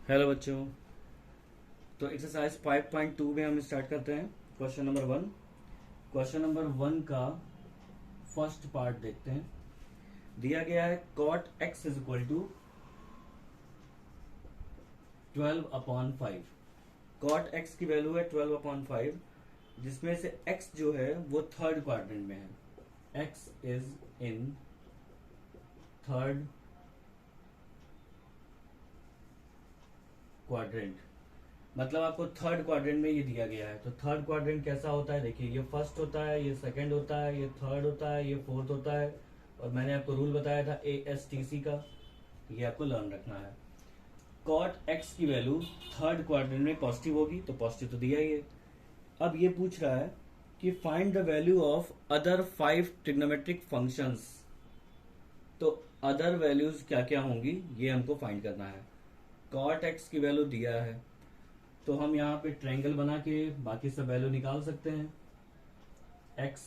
Hello बच्चों। तो exercise 5.2 में हम स्टार्ट करते हैं। Question number 1। क्वेश्चन नंबर 1 का फर्स्ट पार्ट देखते हैं। दिया गया है cot x is equal to 12/5। cot x की वैल्यू है 12/5, जिसमें से x जो है वो थर्ड क्वाड्रेंट में है। x is in third quadrant, मतलब आपको थर्ड क्वाड्रेंट में ये दिया गया है। तो थर्ड क्वाड्रेंट कैसा होता है, देखिए ये फर्स्ट होता है, ये सेकंड होता है, ये थर्ड होता है, ये फोर्थ होता है। और मैंने आपको रूल बताया था ASTC का, ये आपको लर्न रखना है। cot x की वैल्यू थर्ड क्वाड्रेंट में पॉजिटिव होगी, तो पॉजिटिव तो दिया ही है। अब ये पूछ रहा है कि find the value of other 5 trigonometric functions. तो अदर वैल्यूज क्या क्या होंगी ये हमको फाइंड करना है। cot x की वैल्यू दिया है, तो हम यहाँ पे ट्रायंगल बना के बाकी सब वैल्यू निकाल सकते हैं। x,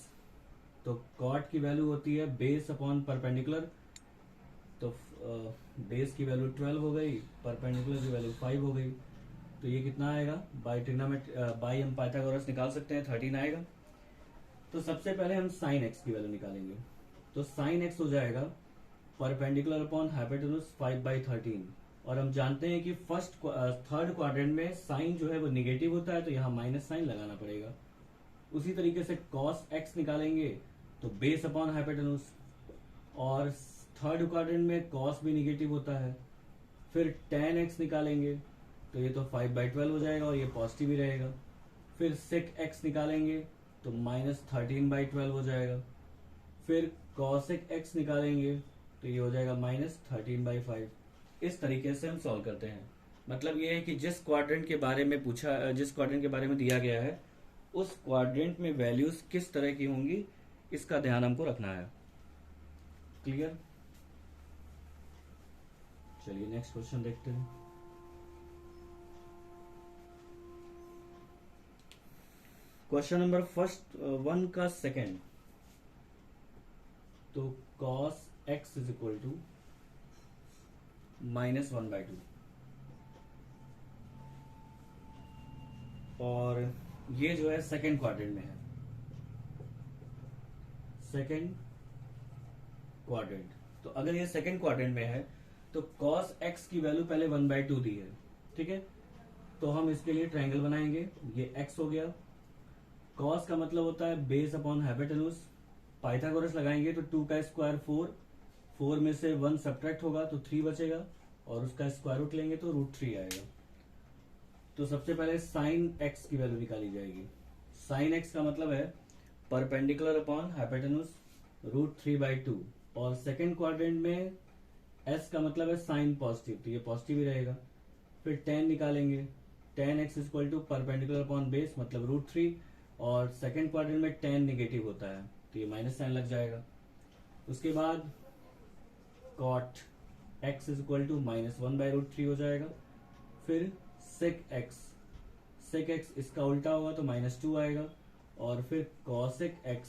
तो cot की वैल्यू होती है बेस अपॉन परपेंडिकुलर, तो बेस की वैल्यू 12 हो गई, परपेंडिकुलर की वैल्यू 5 हो गई। तो ये कितना आएगा, बाई ट्रिग्नोमेट बाई हम पाइथागोरस निकाल सकते हैं, 13 आएगा। तो सबसे पहले हम साइन x की वैल्यू निकालेंगे। तो साइन x हो जाएगा परपेंडिकुलर अपॉन हाइपोटेन्यूज 5/13। और हम जानते हैं कि थर्ड क्वाड्रेंट में साइन जो है वो निगेटिव होता है, तो यहाँ माइनस साइन लगाना पड़ेगा। उसी तरीके से cos x निकालेंगे तो बेस अपॉन हाइपोटेन्यूज, और थर्ड क्वाड्रेंट में cos भी निगेटिव होता है। फिर tan x निकालेंगे तो ये तो 5/12 हो जाएगा और ये पॉजिटिव ही रहेगा। फिर sec x निकालेंगे तो -13/12 हो जाएगा। फिर cosec x निकालेंगे तो ये हो जाएगा -13/5। इस तरीके से हम सॉल्व करते हैं। मतलब ये है कि जिस क्वाड्रेंट के बारे में दिया गया है उस क्वाड्रेंट में वैल्यूज किस तरह की होंगी, इसका ध्यान हमको रखना है। क्लियर? चलिए नेक्स्ट क्वेश्चन देखते हैं। क्वेश्चन नंबर फर्स्ट 1 का सेकंड। तो cos x is equal to -1/2, और ये जो है सेकंड क्वाड्रेंट में है। सेकंड क्वाड्रेंट, तो अगर ये सेकंड क्वाड्रेंट में है तो cos x की वैल्यू पहले 1/2 दी है, ठीक है। तो हम इसके लिए ट्रायंगल बनाएंगे। ये x हो गया, cos का मतलब होता है बेस अपॉन हाइपोटेन्यूज। पाइथागोरस लगाएंगे तो 2 का स्क्वायर 4, 4 में से 1 सब्ट्रैक्ट होगा तो 3 बचेगा, और उसका स्क्वायर रूट लेंगे तो √3 आएगा। तो सबसे पहले साइन x की वैल्यू निकाली जाएगी। साइन x का मतलब है परपेंडिकुलर अपॉन हाइपोटेन्यूज √3/2, और सेकंड क्वाड्रेंट में s का मतलब है साइन पॉजिटिव, तो ये पॉजिटिव ही रहेगा। फिर tan निकालेंगे, tan x equal to perpendicular upon base मतलब √3, और सेकंड क्वाड्रेंट में tan निगेटिव होता है तो ये माइनस साइन लग जाएगा। उसके बाद cot x इक्वल टू -1/√3 हो जाएगा। फिर sec x इसका उल्टा होगा तो -2 आएगा, और फिर cosec x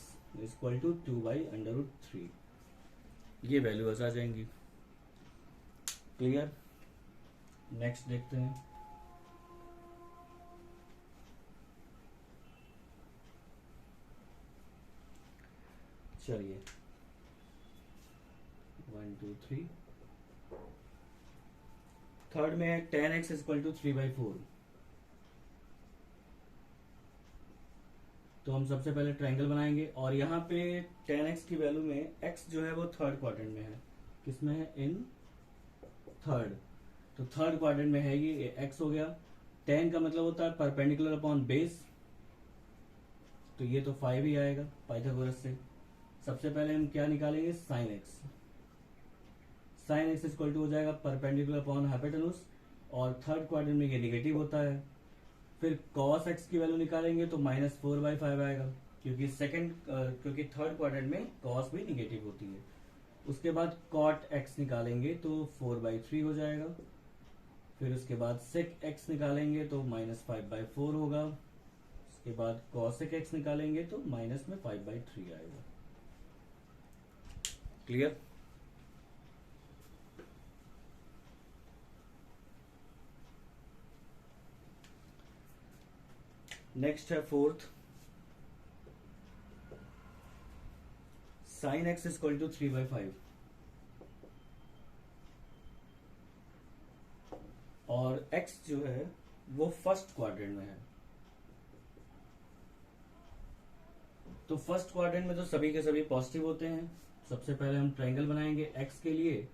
इक्वल टू 2/√3। ये वैल्यूज आ जाएंगी। क्लियर? नेक्स्ट देखते हैं। चलिए 1 2 3, थर्ड में है tan x इक्वल टू 3/4। तो हम सबसे पहले ट्रायंगल बनाएंगे, और यहाँ पे tan x की वैल्यू में x जो है वो थर्ड क्वाड्रेंट में है। किसमें है? In third. तो थर्ड क्वाड्रेंट में है ये x हो गया। tan का मतलब होता है परपेंडिकुलर अपॉन बेस, तो ये तो 5 ही आएगा पाइथागोरस से। सबसे पहले हम क्या निकालेंगे, sine x। Sine x equal to हो जाएगा परपेंडिकुलर अपॉन हाइपोटेन्यूज, और थर्ड क्वाड्रेंट में ये निगेटिव होता है। फिर cos x की वैल्यू निकालेंगे तो -4/5 आएगा, क्योंकि थर्ड क्वाड्रेंट में cos भी निगेटिव होती है। उसके बाद cot x निकालेंगे तो 4/3 हो जाएगा। फिर उसके बाद sec x निकालेंगे तो -5/4 होगा। उसके बाद cosec x निकालेंगे तो माइनस में 5/3 आएगा। क्लियर? नेक्स्ट है fourth, sine x is equal to 3/5 और x जो है वो फर्स्ट क्वाड्रेंट में है। तो फर्स्ट क्वाड्रेंट में तो सभी के सभी पॉजिटिव होते हैं। सबसे पहले हम ट्रायंगल बनाएंगे x के लिए,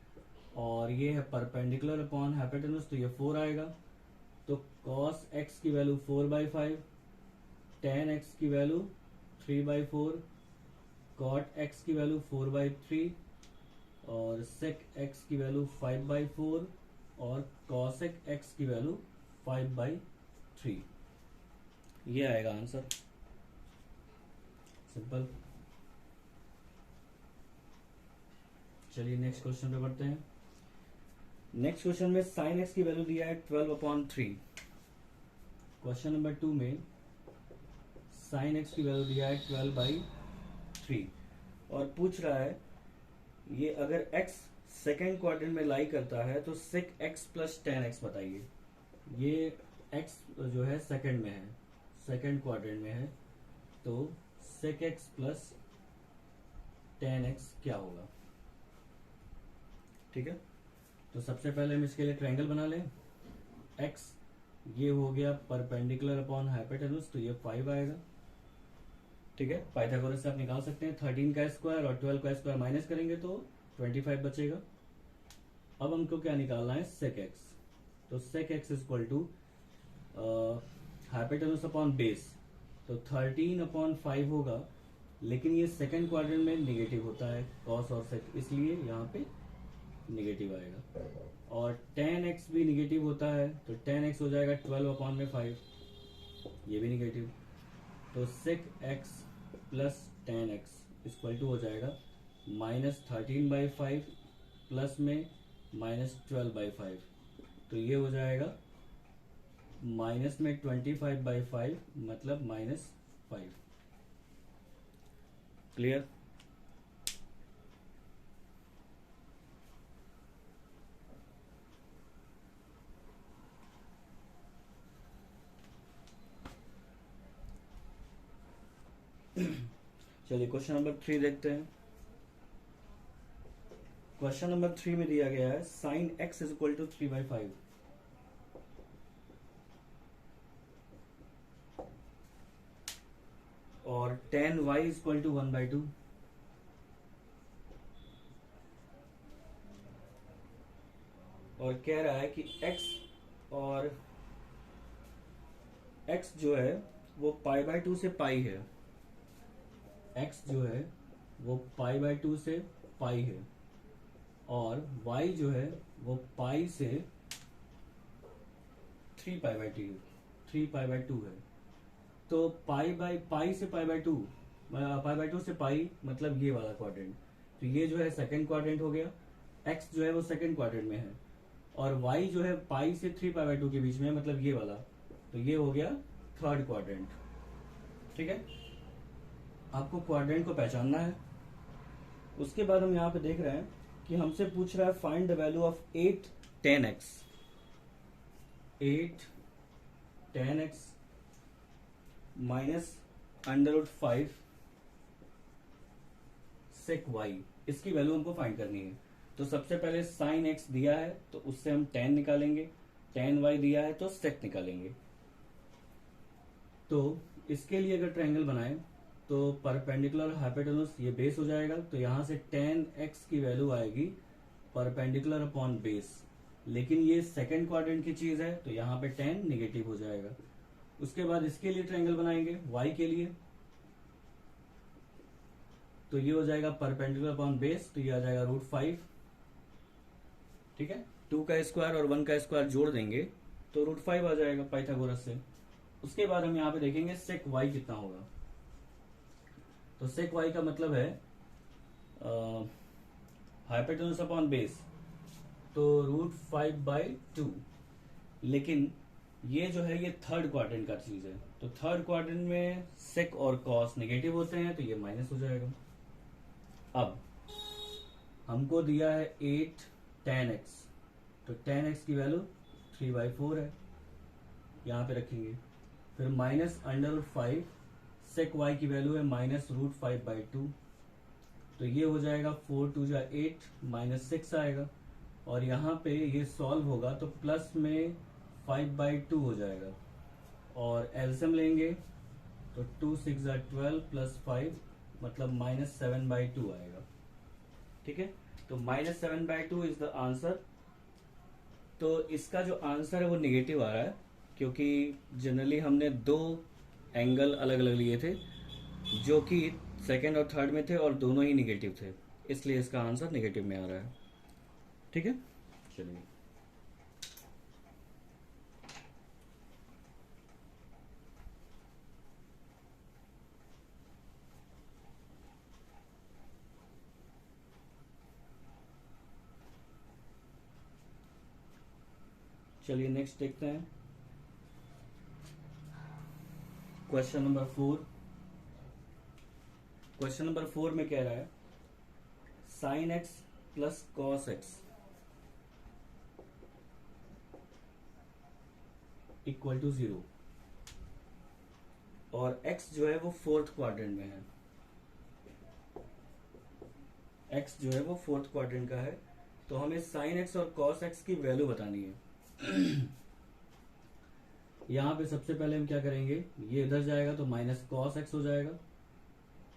और ये है परपेंडिकुलर अपॉन हाइपोटेन्यूज, तो ये 4 आएगा। तो cos x की वैल्यू 4/5, tan x की वैल्यू 3/4, cot x की वैल्यू 4/3 और sec x की वैल्यू 5/4 और cosec x की वैल्यू 5/3। ये आएगा आंसर, सिंपल। चलिए नेक्स्ट क्वेश्चन पे बढ़ते हैं। नेक्स्ट क्वेश्चन में साइन एक्स की वैल्यू दिया है 12/3। क्वेश्चन नंबर 2 में साइन एक्स की वैल्यू दिया है 12/3 और पूछ रहा है ये अगर x सेकेंड क्वाड्रेंट में लाई करता है तो sec x plus tan x बताइए। ये x जो है सेकेंड में है, सेकेंड क्वाड्रेंट में है, तो sec x plus tan x क्या होगा। ठीक है, तो सबसे पहले हम इसके लिए ट्रायंगल बना लें। x ये हो गया परपेंडिकुलर अपॉन हाइपोटेन्यूज, तो ये 5 आएगा। ठीक है, पाइथागोरस से आप निकाल सकते हैं 13 का स्क्वायर और 12 का स्क्वायर माइनस करेंगे तो 25 बचेगा। अब हमको क्या निकालना है, sec x। तो sec x is equal to hypotenuse upon base, तो 13/5 होगा, लेकिन ये सेकेंड क्वाड्रेंट में निगेटिव होता है cos और sec, इसलिए यहाँ पे निगेटिव आएगा। और tan x भी निगेटिव होता है, तो tan x हो जाएगा 12/5, ये भी निगेटिव। तो sec x plus tan x equal to हो जाएगा -13/5 प्लस में -12/5, तो ये हो जाएगा माइनस में 25/5 मतलब -5। क्लियर। चलिए क्वेश्चन नंबर 3 देखते हैं। क्वेश्चन नंबर 3 में दिया गया है sine x is equal to 3/5 और tan y is equal to 1/2। और कह रहा है कि x जो है वो π/2 से पाई है, x जो है वो π/2 से पाई है और y जो है वो पाई से 3π/2 है। तो पाई से π/2 से पाई मतलब ये वाला क्वाड्रेंट, तो ये जो है सेकंड क्वाड्रेंट हो गया। x जो है वो सेकंड क्वाड्रेंट में है और y जो है पाई से 3π/2 के बीच में है, मतलब ये वाला, तो ये हो गया थर्ड क्वाड्रेंट। ठीक है, आपको क्वाड्रेंट को पहचानना है। उसके बाद हम यहाँ पे देख रहे हैं कि हमसे पूछ रहा है find the value of 8 tan x। 8 tan x minus √5 sec y, इसकी वैल्यू हमको फाइंड करनी है। तो सबसे पहले साइन x दिया है तो उससे हम tan निकालेंगे, tan y दिया है तो sec निकालेंगे। तो इसके लिए अगर ट्रायंगल बनाएं तो परपेंडिकुलर हाइपोटेन्यूज ये बेस हो जाएगा, तो यहां से tan x की वैल्यू आएगी परपेंडिकुलर अपॉन बेस, लेकिन ये सेकंड क्वाड्रेंट की चीज है तो यहाँ पे tan निगेटिव हो जाएगा। उसके बाद इसके लिए ट्रायंगल बनाएंगे y के लिए, तो ये हो जाएगा परपेंडिकुलर अपॉन बेस, तो ये आ जाएगा √5। ठीक है, 2 का स्क्वायर और 1 का स्क्वायर जोड़ देंगे तो √5 आ जाएगा पाइथागोरस से। उसके बाद हम यहाँ पे देखेंगे sec y कितना होगा। तो sec y का मतलब है हाइपोटेन्यूज अपॉन बेस, तो √5/2, लेकिन ये जो है ये थर्ड क्वाड्रेंट का चीज है, तो थर्ड क्वाड्रेंट में sec और cos नेगेटिव होते हैं तो ये माइनस हो जाएगा। अब हमको दिया है 8 tan x, तो tan x की वैल्यू 3/4 है, यहाँ पे रखेंगे। फिर माइनस √5, सेक वाई की वैल्यू है -√5/2, तो ये हो जाएगा 4 2 जा 8, -6 आएगा। और यहाँ पे ये सॉल्व होगा तो प्लस में 5/2 हो जाएगा, और एलसीएम लेंगे तो 2 6 जा 12 प्लस 5 मतलब -7/2 आएगा। ठीक है, तो -7/2 इज द आंसर। तो इसका जो आंसर है वो निगेटिव आ रहा है, क्योंकि जनरली हमने दो एंगल अलग अलग लिए थे जो कि सेकंड और थर्ड में थे और दोनों ही निगेटिव थे, इसलिए इसका आंसर निगेटिव में आ रहा है। ठीक है, चलिए चलिए नेक्स्ट देखते हैं। Question number 4। क्वेश्चन नंबर 4 में कह रहा है sine x plus cos x equal to 0, और x जो है वो फोर्थ क्वाड्रेंट में है। x जो है वो फोर्थ क्वाड्रेंट का है, तो हमें साइन एक्स और कॉस एक्स की वैल्यू बतानी है। यहां पे सबसे पहले हम क्या करेंगे, ये इधर जाएगा तो माइनस कॉस एक्स हो जाएगा,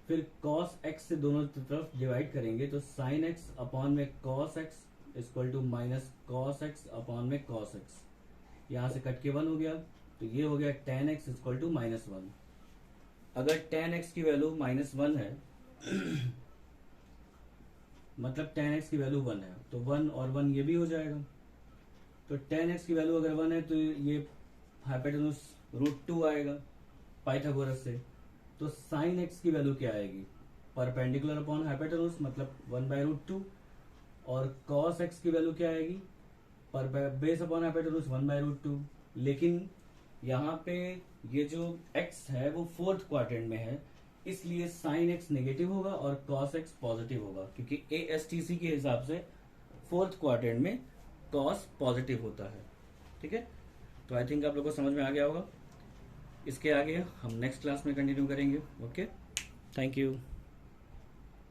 फिर कॉस एक्स से दोनों तरफ डिवाइड करेंगे तो साइन एक्स अपॉन में cos x equal to minus cos x upon में कॉस एक्स, यहां से कट के 1 हो गया, तो ये हो गया tan x इक्वल टू -1। अगर tan x की वैल्यू -1 है मतलब tan x की वैल्यू 1 है, तो 1 और 1 ये भी हो जाएगा। तो tan x की वैल्यू अगर 1 है तो ये हाइपोटेन्यूज √2 आएगा पाइथागोरस से। तो साइन x की वैल्यू क्या आएगी, परपेंडिकुलर अपॉन हाइपोटेन्यूज मतलब 1/√2, और cos x की वैल्यू क्या आएगी, पर बेस अपॉन हाइपोटेन्यूज 1/√2। लेकिन यहाँ पे ये जो x है वो फोर्थ क्वाड्रेंट में है, इसलिए साइन x नेगेटिव होगा और cos x पॉजिटिव होगा, क्योंकि ASTC के हिसाब से फोर्थ क्वाड्रेंट में cos पॉजिटिव होता है। ठीक है, तो आई थिंक आप लोगों को समझ में आ गया होगा। इसके आगे हम नेक्स्ट क्लास में कंटिन्यू करेंगे। Okay, thank you.